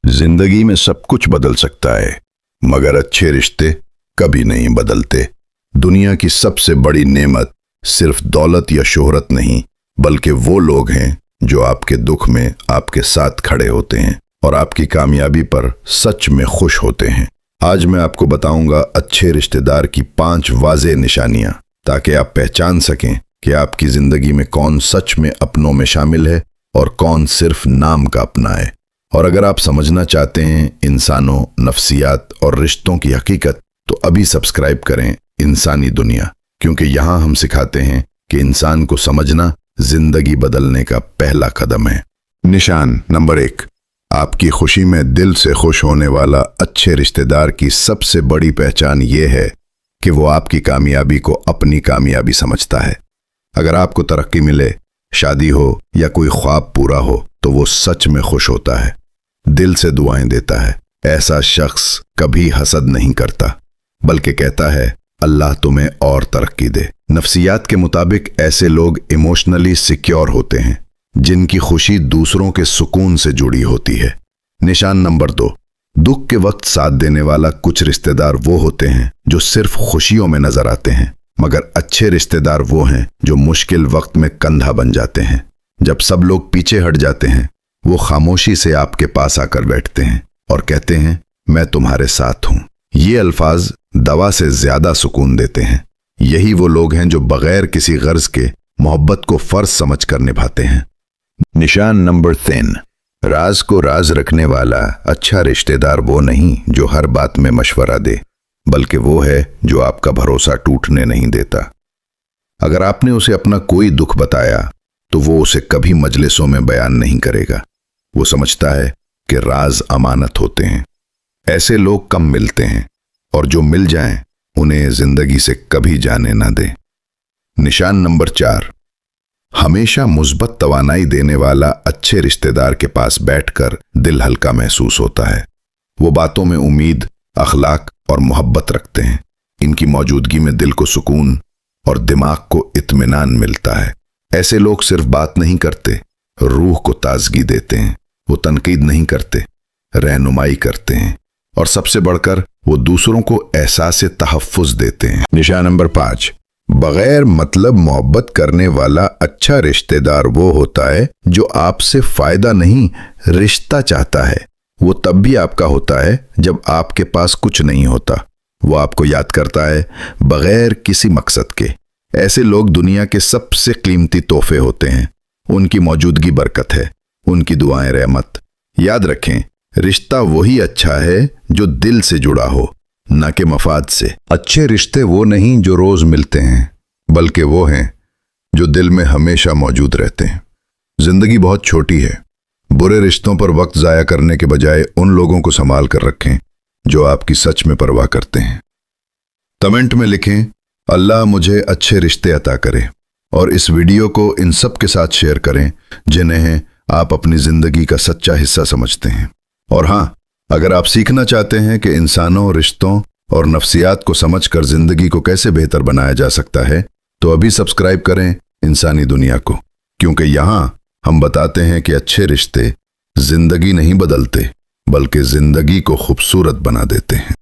जिंदगी में सब कुछ बदल सकता है, मगर अच्छे रिश्ते कभी नहीं बदलते। दुनिया की सबसे बड़ी नेमत सिर्फ दौलत या शोहरत नहीं, बल्कि वो लोग हैं जो आपके दुख में आपके साथ खड़े होते हैं और आपकी कामयाबी पर सच में खुश होते हैं। आज मैं आपको बताऊंगा अच्छे रिश्तेदार की 5 वाज़ेह निशानियां, ताकि आप पहचान सकें कि आपकी जिंदगी में कौन सच में अपनों में शामिल है और कौन सिर्फ नाम का अपना है। और अगर आप समझना चाहते हैं इंसानों, नफ्सियात और रिश्तों की हकीकत, तो अभी सब्सक्राइब करें इंसानी दुनिया, क्योंकि यहाँ हम सिखाते हैं कि इंसान को समझना जिंदगी बदलने का पहला कदम है। निशान नंबर 1, आपकी खुशी में दिल से खुश होने वाला अच्छे रिश्तेदार की सबसे बड़ी पहचान यह है कि वो आपकी कामयाबी को अपनी कामयाबी समझता है। अगर आपको तरक्की मिले, शादी हो या कोई ख्वाब पूरा हो, तो वो सच में खुश होता है, दिल से दुआएं देता है। ऐसा शख्स कभी हसद नहीं करता, बल्कि कहता है अल्लाह तुम्हें और तरक्की दे। नफ्सियात के मुताबिक ऐसे लोग इमोशनली सिक्योर होते हैं, जिनकी खुशी दूसरों के सुकून से जुड़ी होती है। निशान नंबर 2, दुख के वक्त साथ देने वाला कुछ रिश्तेदार वो होते हैं जो सिर्फ खुशियों में नजर आते हैं, मगर अच्छे रिश्तेदार वो हैं जो मुश्किल वक्त में कंधा बन जाते हैं। जब सब लोग पीछे हट जाते हैं, वो खामोशी से आपके पास आकर बैठते हैं और कहते हैं मैं तुम्हारे साथ हूं। ये अल्फाज दवा से ज्यादा सुकून देते हैं। यही वो लोग हैं जो बगैर किसी गर्ज के मोहब्बत को फर्ज समझकर निभाते हैं। निशान नंबर 3, राज को राज रखने वाला अच्छा रिश्तेदार वो नहीं जो हर बात में मशवरा दे, बल्कि वो है जो आपका भरोसा टूटने नहीं देता। अगर आपने उसे अपना कोई दुख बताया, तो वो उसे कभी मजलिसों में बयान नहीं करेगा। वो समझता है कि राज अमानत होते हैं। ऐसे लोग कम मिलते हैं, और जो मिल जाएं, उन्हें जिंदगी से कभी जाने ना दें। निशान नंबर 4, हमेशा मुस्बत तवानाई देने वाला अच्छे रिश्तेदार के पास बैठकर दिल हल्का महसूस होता है। वो बातों में उम्मीद, अखलाक और मोहब्बत रखते हैं। इनकी मौजूदगी में दिल को सुकून और दिमाग को इत्मीनान मिलता है। ऐसे लोग सिर्फ बात नहीं करते, रूह को ताजगी देते हैं। वो तनकीद नहीं करते, रहनुमाई करते हैं, और सबसे बढ़कर वो दूसरों को एहसास तहफ्फुज देते हैं। निशान नंबर 5, बगैर मतलब मोहब्बत करने वाला अच्छा रिश्तेदार वो होता है जो आपसे फायदा नहीं, रिश्ता चाहता है। वो तब भी आपका होता है जब आपके पास कुछ नहीं होता। वो आपको याद करता है बगैर किसी मकसद के। ऐसे लोग दुनिया के सबसे कीमती तोहफे होते हैं। उनकी मौजूदगी बरकत है, उनकी दुआएं रहमत। याद रखें, रिश्ता वही अच्छा है जो दिल से जुड़ा हो, न कि मफाद से। अच्छे रिश्ते वो नहीं जो रोज मिलते हैं, बल्कि वो हैं जो दिल में हमेशा मौजूद रहते हैं। जिंदगी बहुत छोटी है। बुरे रिश्तों पर वक्त जाया करने के बजाय उन लोगों को संभाल कर रखें जो आपकी सच में परवाह करते हैं। कमेंट में लिखें अल्लाह मुझे अच्छे रिश्ते अता करे, और इस वीडियो को इन सब के साथ शेयर करें जिन्हें आप अपनी जिंदगी का सच्चा हिस्सा समझते हैं। और हाँ, अगर आप सीखना चाहते हैं कि इंसानों, रिश्तों और नफ्सियात को समझकर जिंदगी को कैसे बेहतर बनाया जा सकता है, तो अभी सब्सक्राइब करें इंसानी दुनिया को, क्योंकि यहाँ हम बताते हैं कि अच्छे रिश्ते जिंदगी नहीं बदलते, बल्कि जिंदगी को खूबसूरत बना देते हैं।